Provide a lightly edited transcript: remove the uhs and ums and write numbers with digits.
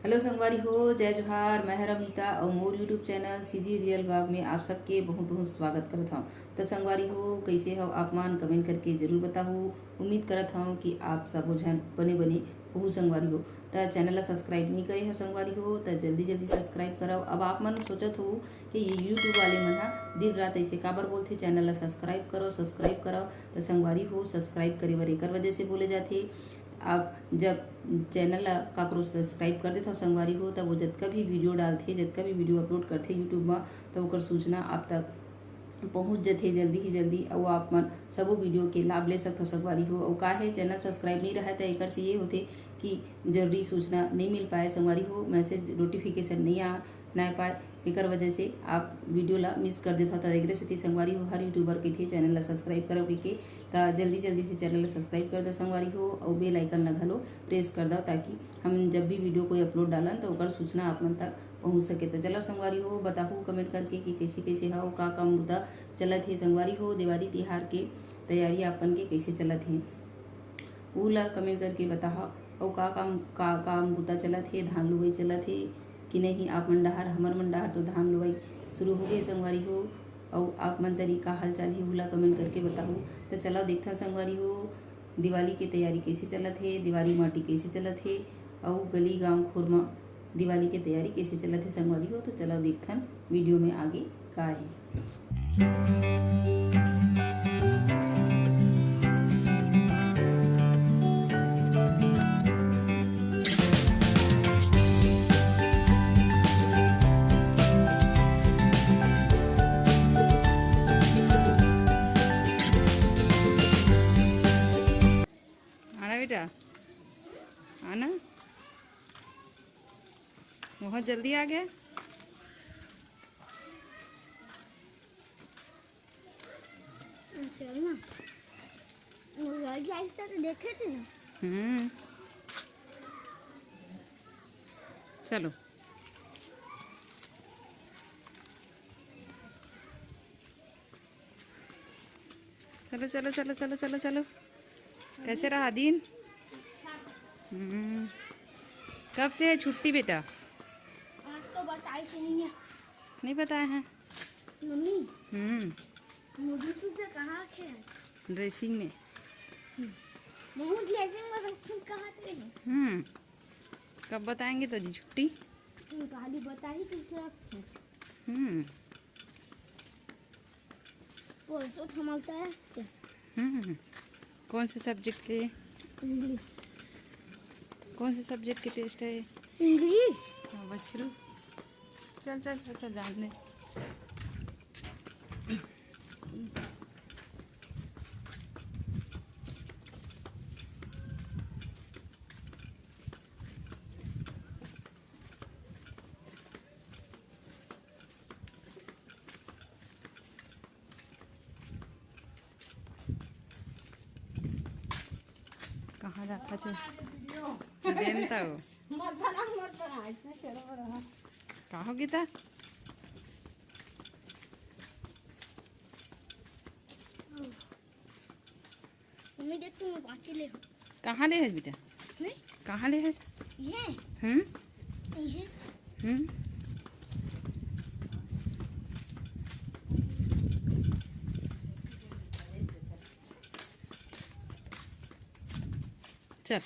Hello संगवारी हो, जय जोहार। मैं हरा मीता और मोर यूट्यूब चैनल सीजी रियल बाग में आप सबके बहुत बहुत स्वागत करत हूँ। तो संगवारी हो, कैसे हो आप मन कमेंट करके जरूर बताओ। उम्मीद करत हूँ कि आप सब जन बने बने हो संगवारी हो। तो चैनल ला सब्सक्राइब नहीं करे हो संगवारी हो तो जल्दी जल्दी सब्सक्राइब कराओ। अब आप मन सोचत हो कि ये यूट्यूब वाले मन दिन रात ऐसे काबर बोलते चैनल ला सब्सक्राइब करो। तो संगवारी हो, सब्सक्राइब करे बर एकर वजह से बोले जाते। आप जब चैनल ला काकरो सब्सक्राइब कर देते हो संगवारी हो तब वो जतका भी वीडियो डालते, जतका भी वीडियो अपलोड करते यूट्यूब में तो ओकर सूचना आप तक पहुँच जाते जल्दी ही जल्दी और आप मन सबो वीडियो के लाभ ले सकते हो संगवारी हो। और काहे चैनल सब्सक्राइब नहीं रहा तो एकर से ये होते कि जरूरी सूचना नहीं मिल पाए संगवारी हो, मैसेज नोटिफिकेशन नहीं आ ना पाए, एकर वजह से आप वीडियो ला मिस कर देता तो एकरे से संगवारी हो हर यूट्यूबर के थे चैनल ला सब्सक्राइब करो के तो जल्दी जल्दी से चैनल ला सब्सक्राइब कर दो संगवारी हो और बेल आइकन ला घलो प्रेस कर दो ताकि हम जब भी वीडियो कोई अपलोड डालन तो ओकर सूचना आप मन तक पहुँच सके। तो चलो संगवारी हो, बताओ कमेंट करके कि कैसे कैसे हो का काम मुद्दा चलत है संगवारी हो। दिवाली तिहार के तैयारी आपन के कैसे चलत है ऊ ला कमेंट करके बताओ। और का काम बुता चलत है, धान लुवई चलत है कि नहीं आप मन डहार। हमर मन डहार तो धान लुवई शुरू हो गई संगवारी हो। और आप मन तरीका हाल चाल ही ऊ ला कमेंट करके बताओ। तो चलो देखते संगवारी हो दिवाली की तैयारी कैसे चलत है, दिवाली माटी कैसे चलत है और गली गांव खोर में दिवाली की तैयारी कैसे चलत है संगवारी हो। तो चलो देखथन वीडियो में आगे का है। आना बेटा आना, बहुत जल्दी आ गया। चल ना तो देखे थे ना। चलो चलो चलो चलो चलो चलो चलो। कैसे रहा दिन? कब से है छुट्टी बेटा? आज तो बताई थी नहीं है। नहीं बताए हैं मम्मी। मुझे तुझे कहाँ थे? ड्रेसिंग में। बहुत ड्रेसिंग में तुम कहाँ थे? कब बताएंगे तो जी छुट्टी? कहानी बताई थी सब। बोल तो थमाता है। कौन से सब्जेक्ट के? इंग्लिश। कौन से सब्जेक्ट के टेस्ट है? इंग्लिश। हाँ बस शुरू। चल चल चल चल जान दे। कहाँ जाता चल देनता हो मत बना इसमें चलो रहा। कहाँ हो गीता? मम्मी देख तुम बाकी ले हो। कहाँ ले है बेटा? नहीं कहाँ ले है? ये ये चल